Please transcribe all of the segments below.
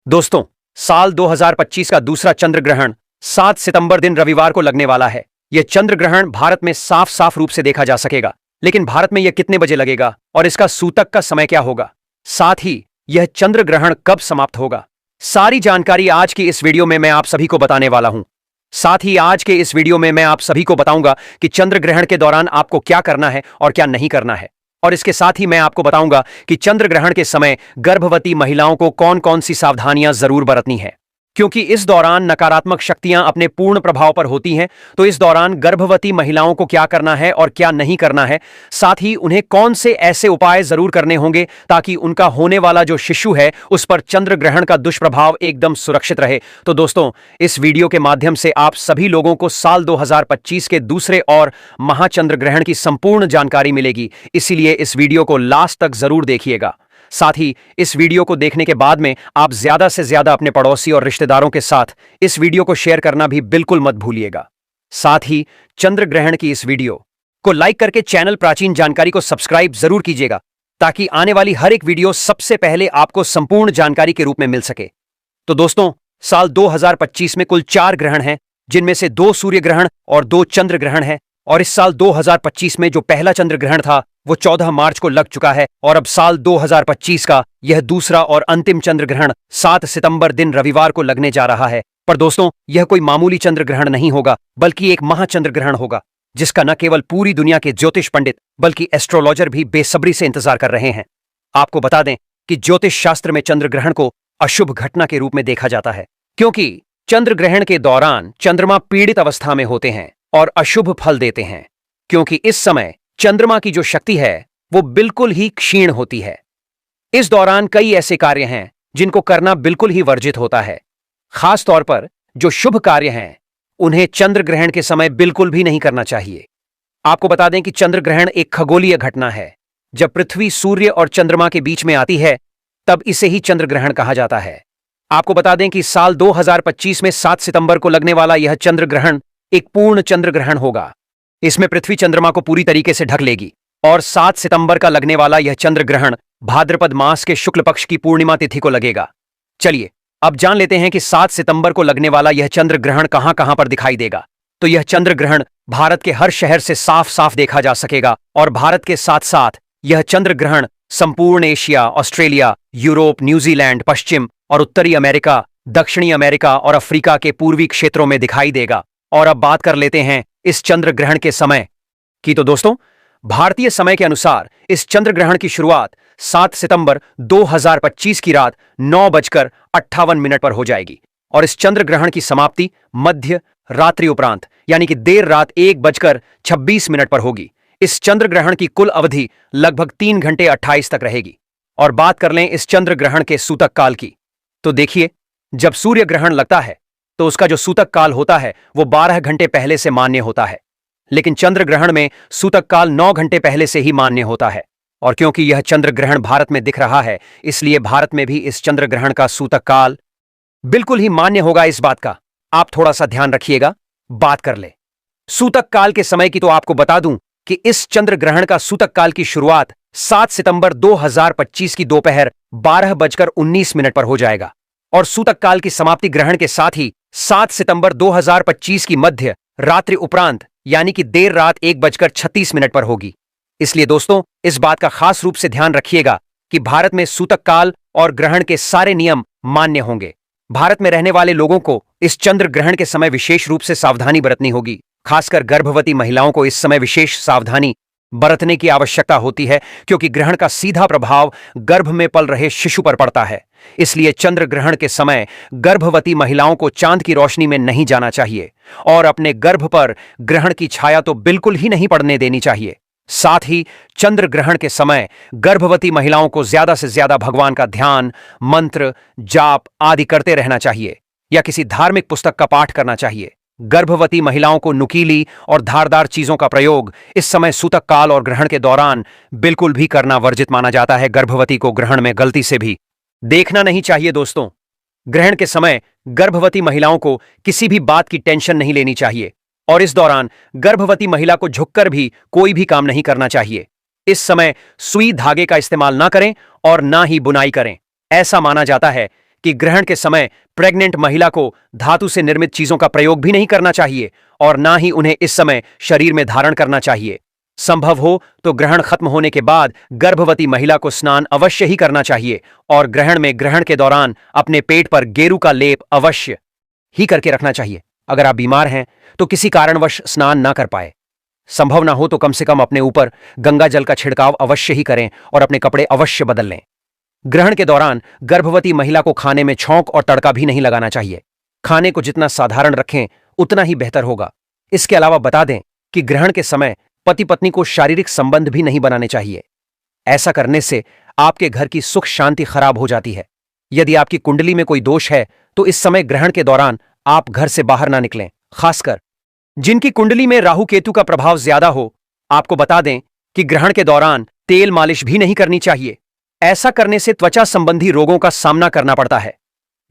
दोस्तों, साल 2025 का दूसरा चंद्र ग्रहण 7 सितंबर दिन रविवार को लगने वाला है। यह चंद्र ग्रहण भारत में साफ साफ रूप से देखा जा सकेगा, लेकिन भारत में यह कितने बजे लगेगा और इसका सूतक का समय क्या होगा, साथ ही यह चंद्र ग्रहण कब समाप्त होगा, सारी जानकारी आज की इस वीडियो में मैं आप सभी को बताने वाला हूं। साथ ही आज के इस वीडियो में मैं आप सभी को बताऊंगा कि चंद्र ग्रहण के दौरान आपको क्या करना है और क्या नहीं करना है। और इसके साथ ही मैं आपको बताऊंगा कि चंद्र ग्रहण के समय गर्भवती महिलाओं को कौन कौन सी सावधानियां जरूर बरतनी है, क्योंकि इस दौरान नकारात्मक शक्तियां अपने पूर्ण प्रभाव पर होती हैं। तो इस दौरान गर्भवती महिलाओं को क्या करना है और क्या नहीं करना है, साथ ही उन्हें कौन से ऐसे उपाय जरूर करने होंगे ताकि उनका होने वाला जो शिशु है उस पर चंद्र ग्रहण का दुष्प्रभाव एकदम सुरक्षित रहे। तो दोस्तों, इस वीडियो के माध्यम से आप सभी लोगों को साल 2025 के दूसरे और महाचंद्र ग्रहण की संपूर्ण जानकारी मिलेगी, इसीलिए इस वीडियो को लास्ट तक जरूर देखिएगा। साथ ही इस वीडियो को देखने के बाद में आप ज्यादा से ज्यादा अपने पड़ोसी और रिश्तेदारों के साथ इस वीडियो को शेयर करना भी बिल्कुल मत भूलिएगा। साथ ही चंद्र ग्रहण की इस वीडियो को लाइक करके चैनल प्राचीन जानकारी को सब्सक्राइब जरूर कीजिएगा, ताकि आने वाली हर एक वीडियो सबसे पहले आपको संपूर्ण जानकारी के रूप में मिल सके। तो दोस्तों, साल 2025 में कुल 4 ग्रहण हैं, जिनमें से 2 सूर्य ग्रहण और 2 चंद्र ग्रहण हैं। और इस साल 2025 में जो पहला चंद्र ग्रहण था वो 14 मार्च को लग चुका है, और अब साल 2025 का यह दूसरा और अंतिम चंद्र ग्रहण 7 सितंबर दिन रविवार को लगने जा रहा है। पर दोस्तों, यह कोई मामूली चंद्र ग्रहण नहीं होगा, बल्कि एक महाचंद्र ग्रहण होगा, जिसका न केवल पूरी दुनिया के ज्योतिष पंडित बल्कि एस्ट्रोलॉजर भी बेसब्री से इंतजार कर रहे हैं। आपको बता दें कि ज्योतिष शास्त्र में चंद्र ग्रहण को अशुभ घटना के रूप में देखा जाता है, क्योंकि चंद्र ग्रहण के दौरान चंद्रमा पीड़ित अवस्था में होते हैं और अशुभ फल देते हैं, क्योंकि इस समय चंद्रमा की जो शक्ति है वो बिल्कुल ही क्षीण होती है। इस दौरान कई ऐसे कार्य हैं जिनको करना बिल्कुल ही वर्जित होता है। खास तौर पर जो शुभ कार्य हैं उन्हें चंद्र ग्रहण के समय बिल्कुल भी नहीं करना चाहिए। आपको बता दें कि चंद्र ग्रहण एक खगोलीय घटना है। जब पृथ्वी सूर्य और चंद्रमा के बीच में आती है तब इसे ही चंद्र ग्रहण कहा जाता है। आपको बता दें कि साल 2025 में 7 सितंबर को लगने वाला यह चंद्र ग्रहण एक पूर्ण चंद्र ग्रहण होगा। इसमें पृथ्वी चंद्रमा को पूरी तरीके से ढक लेगी, और 7 सितंबर का लगने वाला यह चंद्र ग्रहण भाद्रपद मास के शुक्ल पक्ष की पूर्णिमा तिथि को लगेगा। चलिए अब जान लेते हैं कि 7 सितंबर को लगने वाला यह चंद्र ग्रहण कहां कहां पर दिखाई देगा। तो यह चंद्र ग्रहण भारत के हर शहर से साफ साफ देखा जा सकेगा, और भारत के साथ साथ यह चंद्र ग्रहण संपूर्ण एशिया, ऑस्ट्रेलिया, यूरोप, न्यूजीलैंड, पश्चिम और उत्तरी अमेरिका, दक्षिणी अमेरिका और अफ्रीका के पूर्वी क्षेत्रों में दिखाई देगा। और अब बात कर लेते हैं इस चंद्र ग्रहण के समय की। तो दोस्तों, भारतीय समय के अनुसार इस चंद्र ग्रहण की शुरुआत 7 सितंबर 2025 की रात 9:58 पर हो जाएगी, और इस चंद्र ग्रहण की समाप्ति मध्य रात्रि उपरांत यानी कि देर रात 1:26 पर होगी। इस चंद्र ग्रहण की कुल अवधि लगभग 3 घंटे 28 तक रहेगी। और बात कर लें इस चंद्र ग्रहण के सूतक काल की, तो देखिए, जब सूर्य ग्रहण लगता है तो उसका जो सूतक काल होता है वो 12 घंटे पहले से मान्य होता है, लेकिन चंद्र ग्रहण में सूतक काल 9 घंटे पहले से ही मान्य होता है। और क्योंकि यह चंद्र ग्रहण भारत में दिख रहा है, इसलिए भारत में भी इस चंद्र ग्रहण का सूतक काल बिल्कुल ही मान्य होगा। इस बात का आप थोड़ा सा ध्यान रखिएगा। बात कर ले सूतक काल के समय की, तो आपको बता दूं कि इस चंद्र ग्रहण का सूतक काल की शुरुआत 7 सितंबर 2025 की दोपहर 12:19 पर हो जाएगा, और सूतक काल की समाप्ति ग्रहण के साथ ही 7 सितंबर 2025 की मध्य रात्रि उपरांत यानी कि देर रात 1:36 पर होगी। इसलिए दोस्तों, इस बात का खास रूप से ध्यान रखिएगा कि भारत में सूतक काल और ग्रहण के सारे नियम मान्य होंगे। भारत में रहने वाले लोगों को इस चंद्र ग्रहण के समय विशेष रूप से सावधानी बरतनी होगी। खासकर गर्भवती महिलाओं को इस समय विशेष सावधानी बरतने की आवश्यकता होती है, क्योंकि ग्रहण का सीधा प्रभाव गर्भ में पल रहे शिशु पर पड़ता है। इसलिए चंद्र ग्रहण के समय गर्भवती महिलाओं को चांद की रोशनी में नहीं जाना चाहिए, और अपने गर्भ पर ग्रहण की छाया तो बिल्कुल ही नहीं पड़ने देनी चाहिए। साथ ही चंद्र ग्रहण के समय गर्भवती महिलाओं को ज्यादा से ज्यादा भगवान का ध्यान, मंत्र, जाप आदि करते रहना चाहिए, या किसी धार्मिक पुस्तक का पाठ करना चाहिए। गर्भवती महिलाओं को नुकीली और धारदार चीजों का प्रयोग इस समय सूतक काल और ग्रहण के दौरान बिल्कुल भी करना वर्जित माना जाता है। गर्भवती को ग्रहण में गलती से भी देखना नहीं चाहिए। दोस्तों, ग्रहण के समय गर्भवती महिलाओं को किसी भी बात की टेंशन नहीं लेनी चाहिए, और इस दौरान गर्भवती महिला को झुककर भी कोई भी काम नहीं करना चाहिए। इस समय सुई धागे का इस्तेमाल ना करें और ना ही बुनाई करें। ऐसा माना जाता है कि ग्रहण के समय प्रेग्नेंट महिला को धातु से निर्मित चीजों का प्रयोग भी नहीं करना चाहिए और ना ही उन्हें इस समय शरीर में धारण करना चाहिए। संभव हो तो ग्रहण खत्म होने के बाद गर्भवती महिला को स्नान अवश्य ही करना चाहिए और ग्रहण के दौरान अपने पेट पर गेरू का लेप अवश्य ही करके रखना चाहिए। अगर आप बीमार हैं तो किसी कारणवश स्नान ना कर पाए, संभव ना हो तो कम से कम अपने ऊपर गंगा जल का छिड़काव अवश्य ही करें और अपने कपड़े अवश्य बदल लें। ग्रहण के दौरान गर्भवती महिला को खाने में छौंक और तड़का भी नहीं लगाना चाहिए। खाने को जितना साधारण रखें उतना ही बेहतर होगा। इसके अलावा बता दें कि ग्रहण के समय पति पत्नी को शारीरिक संबंध भी नहीं बनाने चाहिए। ऐसा करने से आपके घर की सुख शांति खराब हो जाती है। यदि आपकी कुंडली में कोई दोष है तो इस समय ग्रहण के दौरान आप घर से बाहर ना निकलें। खासकर जिनकी कुंडली में राहु केतु का प्रभाव ज्यादा हो, आपको बता दें कि ग्रहण के दौरान तेल मालिश भी नहीं करनी चाहिए। ऐसा करने से त्वचा संबंधी रोगों का सामना करना पड़ता है।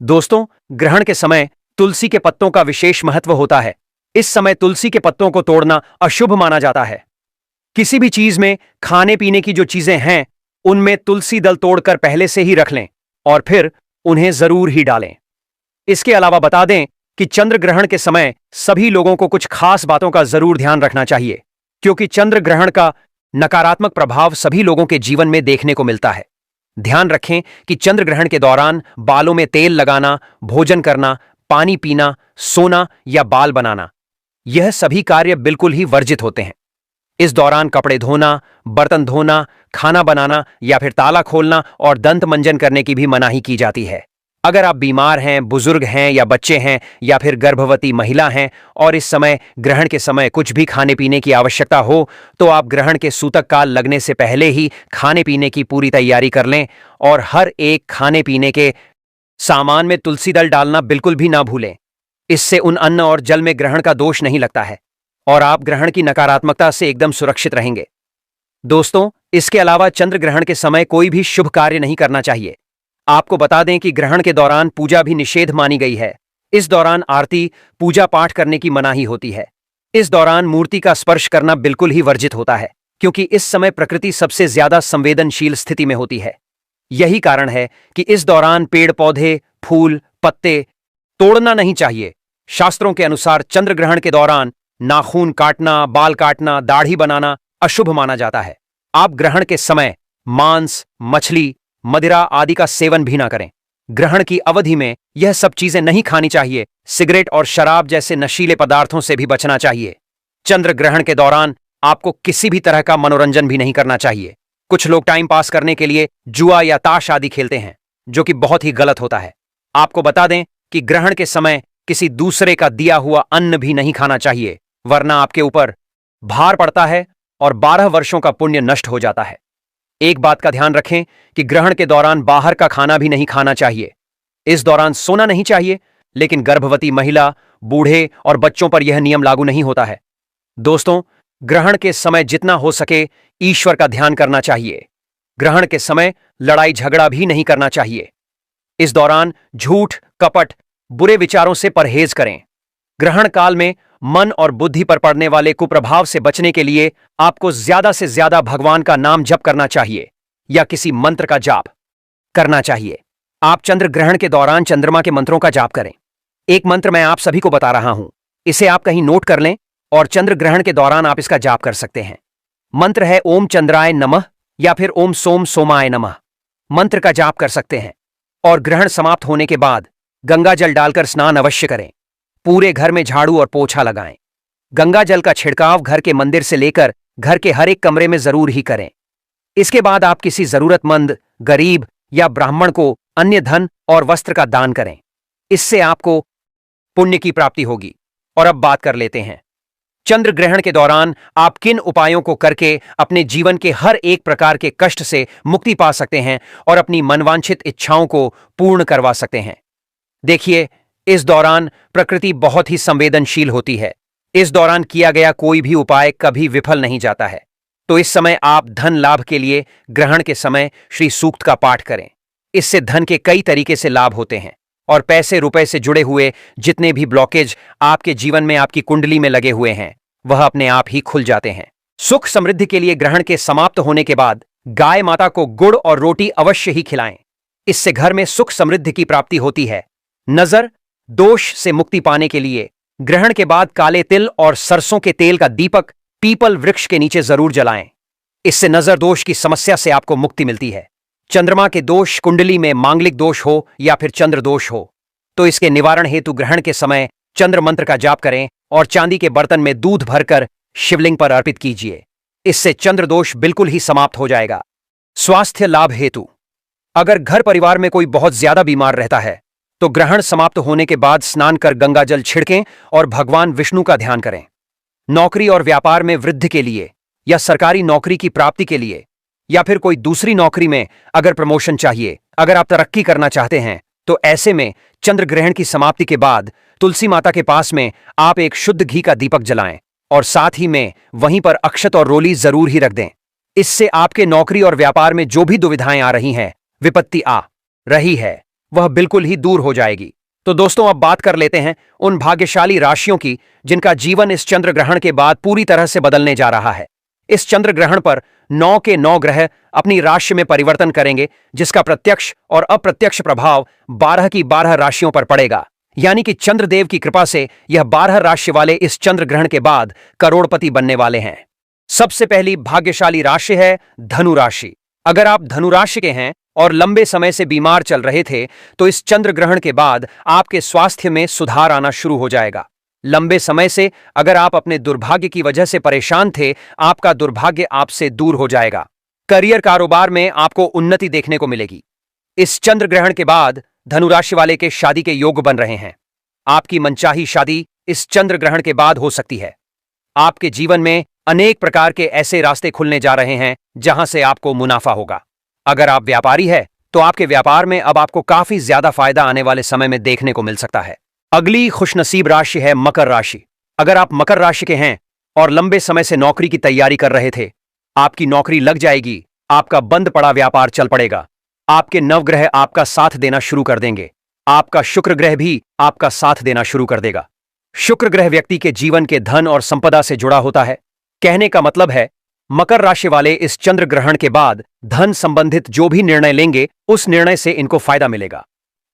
दोस्तों, ग्रहण के समय तुलसी के पत्तों का विशेष महत्व होता है। इस समय तुलसी के पत्तों को तोड़ना अशुभ माना जाता है। किसी भी चीज में खाने पीने की जो चीजें हैं उनमें तुलसी दल तोड़कर पहले से ही रख लें और फिर उन्हें जरूर ही डालें। इसके अलावा बता दें कि चंद्र ग्रहण के समय सभी लोगों को कुछ खास बातों का जरूर ध्यान रखना चाहिए, क्योंकि चंद्र ग्रहण का नकारात्मक प्रभाव सभी लोगों के जीवन में देखने को मिलता है। ध्यान रखें कि चंद्र ग्रहण के दौरान बालों में तेल लगाना, भोजन करना, पानी पीना, सोना या बाल बनाना, यह सभी कार्य बिल्कुल ही वर्जित होते हैं। इस दौरान कपड़े धोना, बर्तन धोना, खाना बनाना या फिर ताला खोलना और दंत मंजन करने की भी मनाही की जाती है। अगर आप बीमार हैं, बुजुर्ग हैं या बच्चे हैं या फिर गर्भवती महिला हैं और इस समय ग्रहण के समय कुछ भी खाने पीने की आवश्यकता हो तो आप ग्रहण के सूतक काल लगने से पहले ही खाने पीने की पूरी तैयारी कर लें और हर एक खाने पीने के सामान में तुलसी दल डालना बिल्कुल भी ना भूलें। इससे उन अन्न और जल में ग्रहण का दोष नहीं लगता है और आप ग्रहण की नकारात्मकता से एकदम सुरक्षित रहेंगे। दोस्तों, इसके अलावा चंद्र ग्रहण के समय कोई भी शुभ कार्य नहीं करना चाहिए। आपको बता दें कि ग्रहण के दौरान पूजा भी निषेध मानी गई है। इस दौरान आरती, पूजा पाठ करने की मनाही होती है। इस दौरान मूर्ति का स्पर्श करना बिल्कुल ही वर्जित होता है, क्योंकि इस समय प्रकृति सबसे ज्यादा संवेदनशील स्थिति में होती है। यही कारण है कि इस दौरान पेड़ पौधे, फूल, पत्ते तोड़ना नहीं चाहिए। शास्त्रों के अनुसार चंद्र ग्रहण के दौरान नाखून काटना, बाल काटना, दाढ़ी बनाना अशुभ माना जाता है। आप ग्रहण के समय मांस, मछली, मदिरा आदि का सेवन भी ना करें। ग्रहण की अवधि में यह सब चीजें नहीं खानी चाहिए। सिगरेट और शराब जैसे नशीले पदार्थों से भी बचना चाहिए। चंद्र ग्रहण के दौरान आपको किसी भी तरह का मनोरंजन भी नहीं करना चाहिए। कुछ लोग टाइम पास करने के लिए जुआ या ताश आदि खेलते हैं, जो कि बहुत ही गलत होता है। आपको बता दें कि ग्रहण के समय किसी दूसरे का दिया हुआ अन्न भी नहीं खाना चाहिए, वरना आपके ऊपर भार पड़ता है और 12 वर्षों का पुण्य नष्ट हो जाता है। एक बात का ध्यान रखें कि ग्रहण के दौरान बाहर का खाना भी नहीं खाना चाहिए। इस दौरान सोना नहीं चाहिए, लेकिन गर्भवती महिला, बूढ़े और बच्चों पर यह नियम लागू नहीं होता है। दोस्तों, ग्रहण के समय जितना हो सके ईश्वर का ध्यान करना चाहिए। ग्रहण के समय लड़ाई झगड़ा भी नहीं करना चाहिए। इस दौरान झूठ, कपट, बुरे विचारों से परहेज करें। ग्रहण काल में मन और बुद्धि पर पड़ने वाले कुप्रभाव से बचने के लिए आपको ज्यादा से ज्यादा भगवान का नाम जप करना चाहिए या किसी मंत्र का जाप करना चाहिए। आप चंद्र ग्रहण के दौरान चंद्रमा के मंत्रों का जाप करें। एक मंत्र मैं आप सभी को बता रहा हूं, इसे आप कहीं नोट कर लें और चंद्र ग्रहण के दौरान आप इसका जाप कर सकते हैं। मंत्र है ओम चंद्राय नमः या फिर ओम सोम सोमाय नमः। मंत्र का जाप कर सकते हैं और ग्रहण समाप्त होने के बाद गंगा जल डालकर स्नान अवश्य करें। पूरे घर में झाड़ू और पोछा लगाएं। गंगा जल का छिड़काव घर के मंदिर से लेकर घर के हर एक कमरे में जरूर ही करें। इसके बाद आप किसी जरूरतमंद, गरीब या ब्राह्मण को अन्य धन और वस्त्र का दान करें। इससे आपको पुण्य की प्राप्ति होगी। और अब बात कर लेते हैं चंद्र ग्रहण के दौरान आप किन उपायों को करके अपने जीवन के हर एक प्रकार के कष्ट से मुक्ति पा सकते हैं और अपनी मनवांछित इच्छाओं को पूर्ण करवा सकते हैं। देखिए, इस दौरान प्रकृति बहुत ही संवेदनशील होती है। इस दौरान किया गया कोई भी उपाय कभी विफल नहीं जाता है। तो इस समय आप धन लाभ के लिए ग्रहण के समय श्री सूक्त का पाठ करें। इससे धन के कई तरीके से लाभ होते हैं और पैसे रुपए से जुड़े हुए जितने भी ब्लॉकेज आपके जीवन में आपकी कुंडली में लगे हुए हैं वह अपने आप ही खुल जाते हैं। सुख समृद्धि के लिए ग्रहण के समाप्त होने के बाद गाय माता को गुड़ और रोटी अवश्य ही खिलाएं। इससे घर में सुख समृद्धि की प्राप्ति होती है। नजर दोष से मुक्ति पाने के लिए ग्रहण के बाद काले तिल और सरसों के तेल का दीपक पीपल वृक्ष के नीचे जरूर जलाएं। इससे नजर दोष की समस्या से आपको मुक्ति मिलती है। चंद्रमा के दोष, कुंडली में मांगलिक दोष हो या फिर चंद्र दोष हो, तो इसके निवारण हेतु ग्रहण के समय चंद्र मंत्र का जाप करें और चांदी के बर्तन में दूध भरकर शिवलिंग पर अर्पित कीजिए। इससे चंद्र दोष बिल्कुल ही समाप्त हो जाएगा। स्वास्थ्य लाभ हेतु अगर घर परिवार में कोई बहुत ज्यादा बीमार रहता है तो ग्रहण समाप्त होने के बाद स्नान कर गंगा जल छिड़कें और भगवान विष्णु का ध्यान करें। नौकरी और व्यापार में वृद्धि के लिए या सरकारी नौकरी की प्राप्ति के लिए या फिर कोई दूसरी नौकरी में अगर प्रमोशन चाहिए, अगर आप तरक्की करना चाहते हैं, तो ऐसे में चंद्र ग्रहण की समाप्ति के बाद तुलसी माता के पास में आप एक शुद्ध घी का दीपक जलाएं और साथ ही में वहीं पर अक्षत और रोली जरूर ही रख दें। इससे आपके नौकरी और व्यापार में जो भी दुविधाएं आ रही हैं, विपत्ति आ रही है, वह बिल्कुल ही दूर हो जाएगी। तो दोस्तों, अब बात कर लेते हैं उन भाग्यशाली राशियों की जिनका जीवन इस चंद्र ग्रहण के बाद पूरी तरह से बदलने जा रहा है। इस चंद्र ग्रहण पर 9 के 9 ग्रह अपनी राशि में परिवर्तन करेंगे, जिसका प्रत्यक्ष और अप्रत्यक्ष प्रभाव 12 की 12 राशियों पर पड़ेगा। यानी कि चंद्रदेव की कृपा से यह 12 राशि वाले इस चंद्र ग्रहण के बाद करोड़पति बनने वाले हैं। सबसे पहली भाग्यशाली राशि है धनु राशि। अगर आप धनु राशि के हैं और लंबे समय से बीमार चल रहे थे, तो इस चंद्र ग्रहण के बाद आपके स्वास्थ्य में सुधार आना शुरू हो जाएगा। लंबे समय से अगर आप अपने दुर्भाग्य की वजह से परेशान थे, आपका दुर्भाग्य आपसे दूर हो जाएगा। करियर कारोबार में आपको उन्नति देखने को मिलेगी। इस चंद्र ग्रहण के बाद धनु राशि वाले के शादी के योग बन रहे हैं। आपकी मनचाही शादी इस चंद्र ग्रहण के बाद हो सकती है। आपके जीवन में अनेक प्रकार के ऐसे रास्ते खुलने जा रहे हैं जहां से आपको मुनाफा होगा। अगर आप व्यापारी हैं, तो आपके व्यापार में अब आपको काफी ज्यादा फायदा आने वाले समय में देखने को मिल सकता है। अगली खुशनसीब राशि है मकर राशि। अगर आप मकर राशि के हैं और लंबे समय से नौकरी की तैयारी कर रहे थे, आपकी नौकरी लग जाएगी। आपका बंद पड़ा व्यापार चल पड़ेगा। आपके नवग्रह आपका साथ देना शुरू कर देंगे। आपका शुक्र ग्रह भी आपका साथ देना शुरू कर देगा। शुक्र ग्रह व्यक्ति के जीवन के धन और संपदा से जुड़ा होता है। कहने का मतलब है, मकर राशि वाले इस चंद्र ग्रहण के बाद धन संबंधित जो भी निर्णय लेंगे, उस निर्णय से इनको फायदा मिलेगा।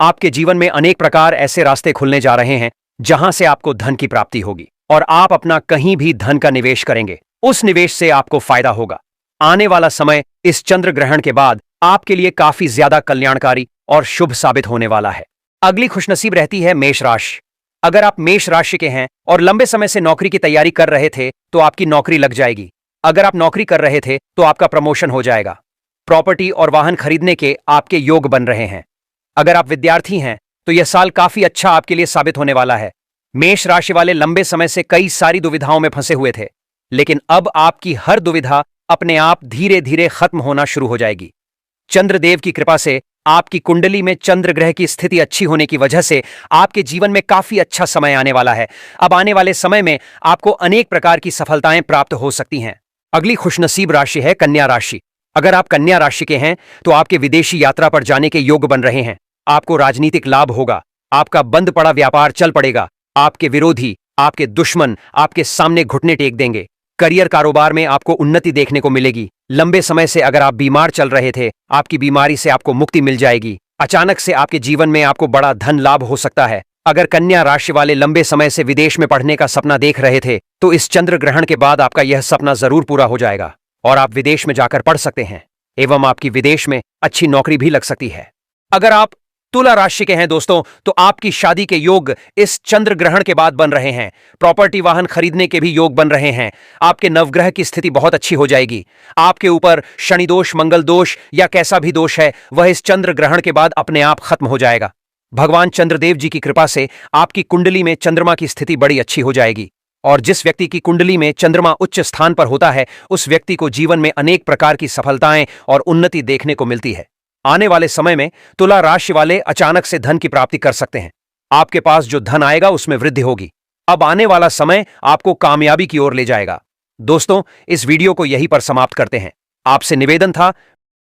आपके जीवन में अनेक प्रकार ऐसे रास्ते खुलने जा रहे हैं जहां से आपको धन की प्राप्ति होगी और आप अपना कहीं भी धन का निवेश करेंगे, उस निवेश से आपको फायदा होगा। आने वाला समय इस चंद्र ग्रहण के बाद आपके लिए काफी ज्यादा कल्याणकारी और शुभ साबित होने वाला है। अगली खुशनसीब रहती है मेष राशि। अगर आप मेष राशि के हैं और लंबे समय से नौकरी की तैयारी कर रहे थे, तो आपकी नौकरी लग जाएगी। अगर आप नौकरी कर रहे थे, तो आपका प्रमोशन हो जाएगा। प्रॉपर्टी और वाहन खरीदने के आपके योग बन रहे हैं। अगर आप विद्यार्थी हैं, तो यह साल काफी अच्छा आपके लिए साबित होने वाला है। मेष राशि वाले लंबे समय से कई सारी दुविधाओं में फंसे हुए थे, लेकिन अब आपकी हर दुविधा अपने आप धीरे धीरे खत्म होना शुरू हो जाएगी। चंद्रदेव की कृपा से आपकी कुंडली में चंद्र ग्रह की स्थिति अच्छी होने की वजह से आपके जीवन में काफी अच्छा समय आने वाला है। अब आने वाले समय में आपको अनेक प्रकार की सफलताएं प्राप्त हो सकती हैं। अगली खुशनसीब राशि है कन्या राशि। अगर आप कन्या राशि के हैं, तो आपके विदेशी यात्रा पर जाने के योग बन रहे हैं। आपको राजनीतिक लाभ होगा। आपका बंद पड़ा व्यापार चल पड़ेगा। आपके विरोधी, आपके दुश्मन आपके सामने घुटने टेक देंगे। करियर कारोबार में आपको उन्नति देखने को मिलेगी। लंबे समय से अगर आप बीमार चल रहे थे, आपकी बीमारी से आपको मुक्ति मिल जाएगी। अचानक से आपके जीवन में आपको बड़ा धन लाभ हो सकता है। अगर कन्या राशि वाले लंबे समय से विदेश में पढ़ने का सपना देख रहे थे, तो इस चंद्र ग्रहण के बाद आपका यह सपना जरूर पूरा हो जाएगा और आप विदेश में जाकर पढ़ सकते हैं एवं आपकी विदेश में अच्छी नौकरी भी लग सकती है। अगर आप तुला राशि के हैं दोस्तों, तो आपकी शादी के योग इस चंद्र ग्रहण के बाद बन रहे हैं। प्रॉपर्टी वाहन खरीदने के भी योग बन रहे हैं। आपके नवग्रह की स्थिति बहुत अच्छी हो जाएगी। आपके ऊपर शनि दोष, मंगल दोष या कैसा भी दोष है, वह इस चंद्र ग्रहण के बाद अपने आप खत्म हो जाएगा। भगवान चंद्रदेव जी की कृपा से आपकी कुंडली में चंद्रमा की स्थिति बड़ी अच्छी हो जाएगी और जिस व्यक्ति की कुंडली में चंद्रमा उच्च स्थान पर होता है, उस व्यक्ति को जीवन में अनेक प्रकार की सफलताएं और उन्नति देखने को मिलती है। आने वाले समय में तुला राशि वाले अचानक से धन की प्राप्ति कर सकते हैं। आपके पास जो धन आएगा उसमें वृद्धि होगी। अब आने वाला समय आपको कामयाबी की ओर ले जाएगा। दोस्तों, इस वीडियो को यहीं पर समाप्त करते हैं। आपसे निवेदन था,